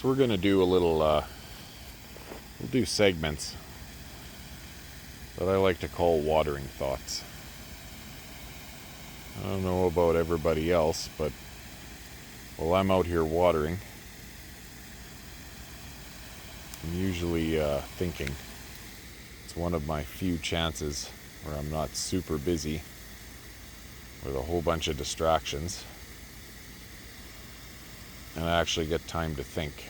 So we're going to do a little, we'll do segments that I like to call watering thoughts. I don't know about everybody else, but while I'm out here watering, I'm usually thinking. It's one of my few chances where I'm not super busy with a whole bunch of distractions, and I actually get time to think.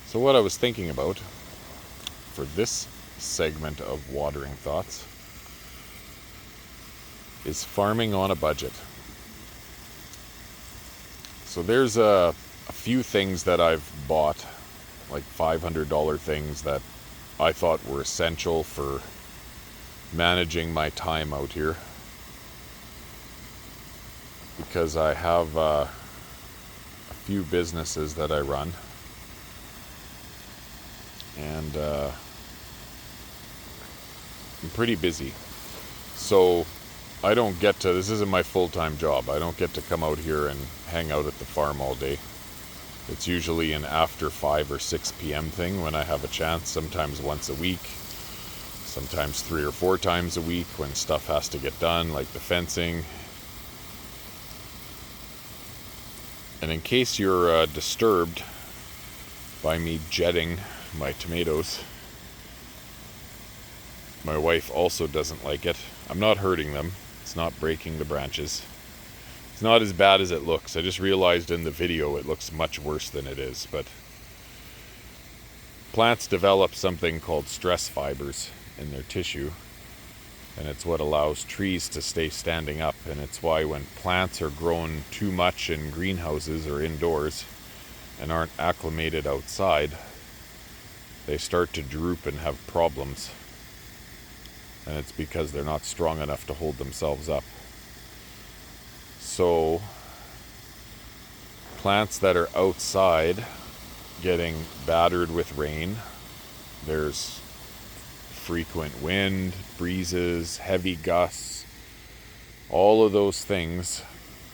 So what I was thinking about for this segment of watering thoughts is farming on a budget. So there's a few things that I've bought, like $500 things that I thought were essential for managing my time out here, because I have a few businesses that I run, and I'm pretty busy. So I don't get to, this isn't my full-time job. I don't get to come out here and hang out at the farm all day. It's usually an after 5 or 6 p.m. thing when I have a chance, sometimes once a week, sometimes 3 or 4 times a week when stuff has to get done, like the fencing. And in case you're disturbed by me jetting my tomatoes, my wife also doesn't like it. I'm not hurting them. It's not breaking the branches. It's not as bad as it looks. I just realized in the video it looks much worse than it is. But plants develop something called stress fibers in their tissue, and it's what allows trees to stay standing up. And it's why when plants are grown too much in greenhouses or indoors and aren't acclimated outside, they start to droop and have problems. And it's because they're not strong enough to hold themselves up. So plants that are outside getting battered with rain, there's frequent wind, breezes, heavy gusts, all of those things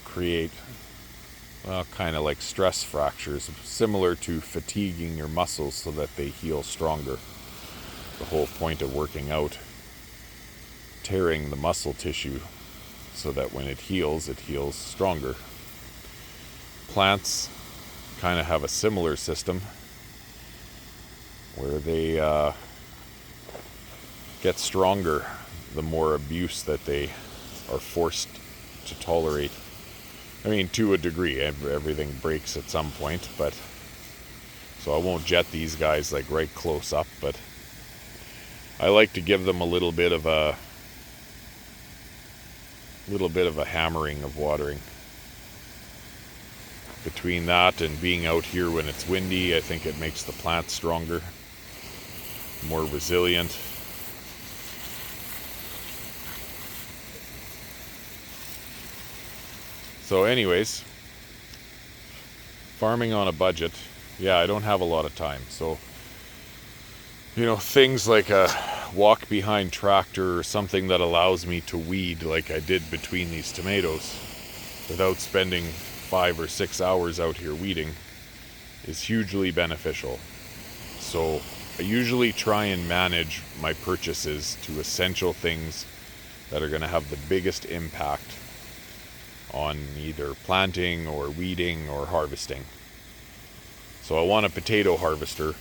create, well, kind of like stress fractures, similar to fatiguing your muscles so that they heal stronger. The whole point of working out, tearing the muscle tissue so that when it heals stronger. Plants kind of have a similar system where they get stronger the more abuse that they are forced to tolerate. I mean, to a degree, everything breaks at some point, but so I won't jet these guys like right close up, but I like to give them a little bit of a hammering of watering. Between that and being out here when it's windy, I think it makes the plants stronger, more resilient. So anyways, farming on a budget, yeah, I don't have a lot of time. So, things like a walk behind tractor or something that allows me to weed like I did between these tomatoes without spending 5 or 6 hours out here weeding is hugely beneficial. So I usually try and manage my purchases to essential things that are going to have the biggest impact on either planting or weeding or harvesting. So I want a potato harvester,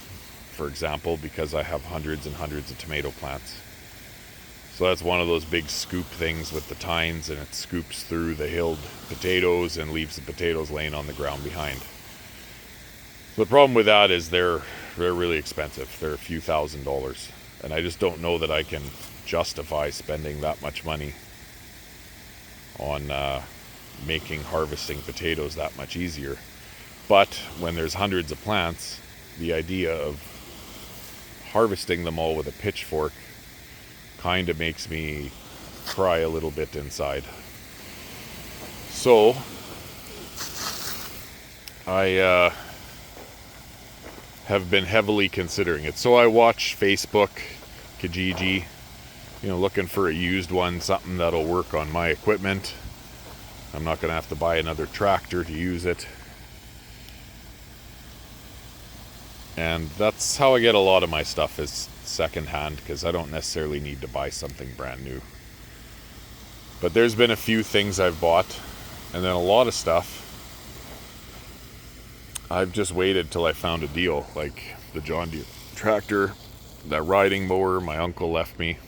for example, because I have hundreds and hundreds of tomato plants. So that's one of those big scoop things with the tines, and it scoops through the hilled potatoes and leaves the potatoes laying on the ground behind. So the problem with that is they're really expensive. They're a few $1,000s, and I just don't know that I can justify spending that much money on making harvesting potatoes that much easier. But when there's hundreds of plants, the idea of harvesting them all with a pitchfork kind of makes me cry a little bit inside. So I have been heavily considering it. So I watch Facebook, Kijiji, looking for a used one, something that'll work on my equipment. I'm not going to have to buy another tractor to use it. And that's how I get a lot of my stuff, is secondhand, because I don't necessarily need to buy something brand new. But there's been a few things I've bought, and then a lot of stuff I've just waited till I found a deal, like the John Deere tractor, that riding mower my uncle left me.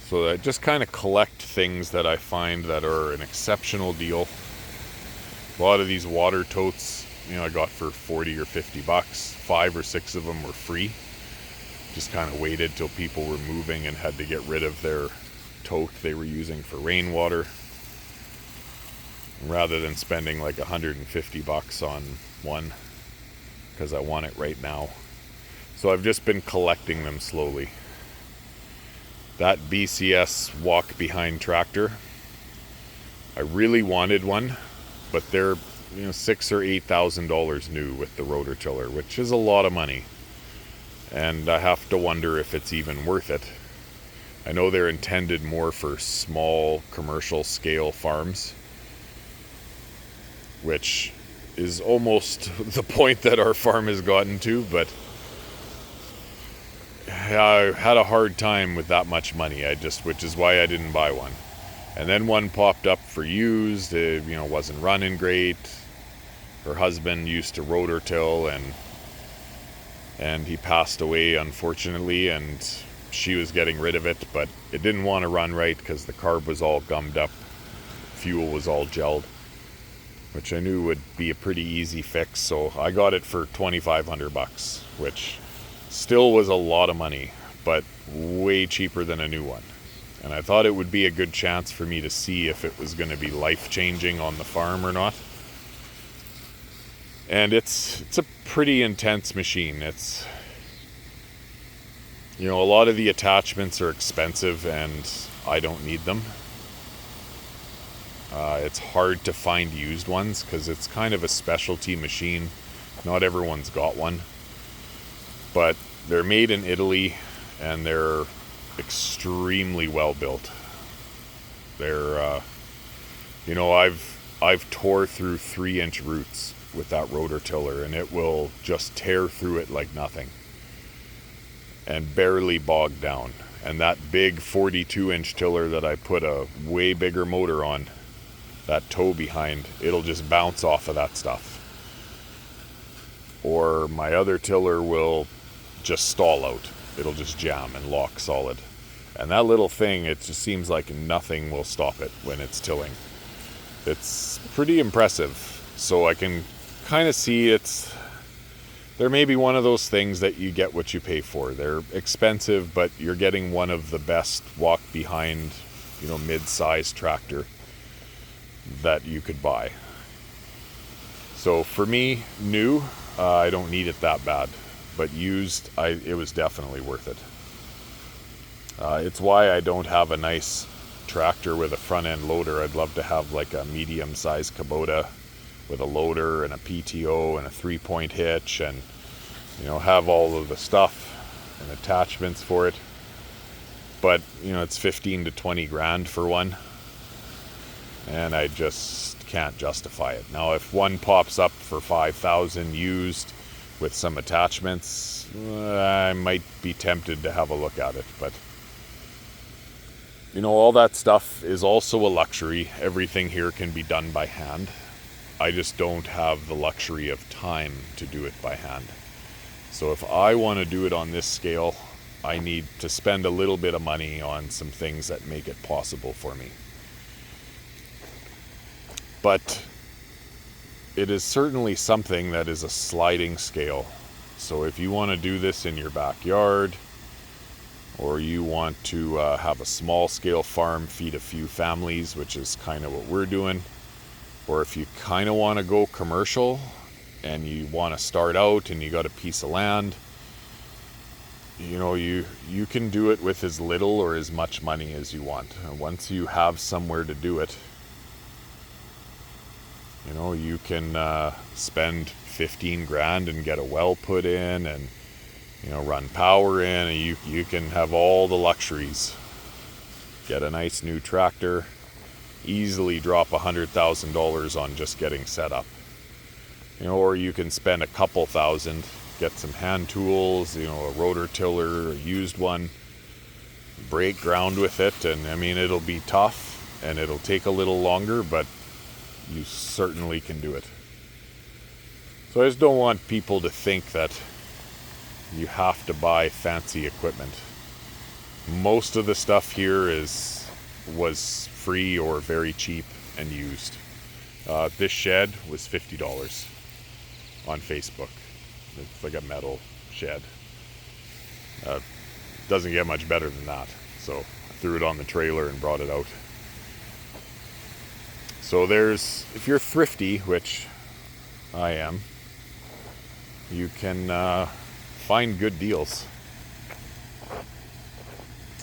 So I just kind of collect things that I find that are an exceptional deal. A lot of these water totes, I got for 40 or 50 bucks. 5 or 6 of them were free. Just kind of waited till people were moving and had to get rid of their tote they were using for rainwater, rather than spending like 150 bucks on one, because I want it right now. So I've just been collecting them slowly. That BCS walk behind tractor, I really wanted one, but they're $6,000 or $8,000 new with the rototiller, which is a lot of money, and I have to wonder if it's even worth it. I know they're intended more for small commercial scale farms, which is almost the point that our farm has gotten to, but I had a hard time with that much money, which is why I didn't buy one. And then one popped up for used. It, wasn't running great. Her husband used to rotor-till, and he passed away, unfortunately, and she was getting rid of it, but it didn't want to run right because the carb was all gummed up, fuel was all gelled, which I knew would be a pretty easy fix. So I got it for 2,500 bucks, which still was a lot of money, but way cheaper than a new one. And I thought it would be a good chance for me to see if it was going to be life-changing on the farm or not. And it's a pretty intense machine. It's, a lot of the attachments are expensive and I don't need them. It's hard to find used ones because it's kind of a specialty machine. Not everyone's got one. But they're made in Italy and they're extremely well built. They're, I've tore through 3-inch roots with that rototiller, and it will just tear through it like nothing and barely bog down. And that big 42-inch tiller that I put a way bigger motor on, that toe behind, it'll just bounce off of that stuff. Or my other tiller will just stall out. It'll just jam and lock solid. And that little thing, it just seems like nothing will stop it when it's tilling. It's pretty impressive. So I can kind of see there may be one of those things that you get what you pay for. They're expensive, but you're getting one of the best walk behind, mid-sized tractor that you could buy. So for me, new, I don't need it that bad, but used, it was definitely worth it. It's why I don't have a nice tractor with a front end loader. I'd love to have like a medium-sized Kubota with a loader and a PTO and a 3-point hitch, and have all of the stuff and attachments for it. But it's 15 to 20 grand for one, and I just can't justify it. Now if one pops up for 5,000 used with some attachments, I might be tempted to have a look at it. But all that stuff is also a luxury. Everything here can be done by hand. I just don't have the luxury of time to do it by hand. So if I want to do it on this scale, I need to spend a little bit of money on some things that make it possible for me. But it is certainly something that is a sliding scale. So if you want to do this in your backyard, or you want to have a small scale farm, feed a few families, which is kind of what we're doing, or if you kind of want to go commercial and you want to start out and you got a piece of land, you can do it with as little or as much money as you want. And once you have somewhere to do it, you can spend 15 grand and get a well put in and run power in, and you can have all the luxuries. Get a nice new tractor, easily drop $100,000 on just getting set up. Or you can spend a couple thousand, get some hand tools, a rotor tiller, a used one, break ground with it, and I mean, it'll be tough and it'll take a little longer, but you certainly can do it. So I just don't want people to think that you have to buy fancy equipment. Most of the stuff here was free or very cheap and used. This shed was $50 on Facebook. It's like a metal shed. Doesn't get much better than that. So I threw it on the trailer and brought it out. So if you're thrifty, which I am, you can find good deals.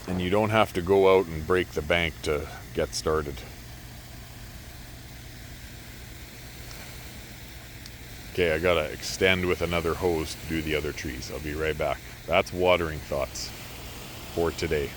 And you don't have to go out and break the bank to get started. Okay, I gotta extend with another hose to do the other trees. I'll be right back. That's watering thoughts for today.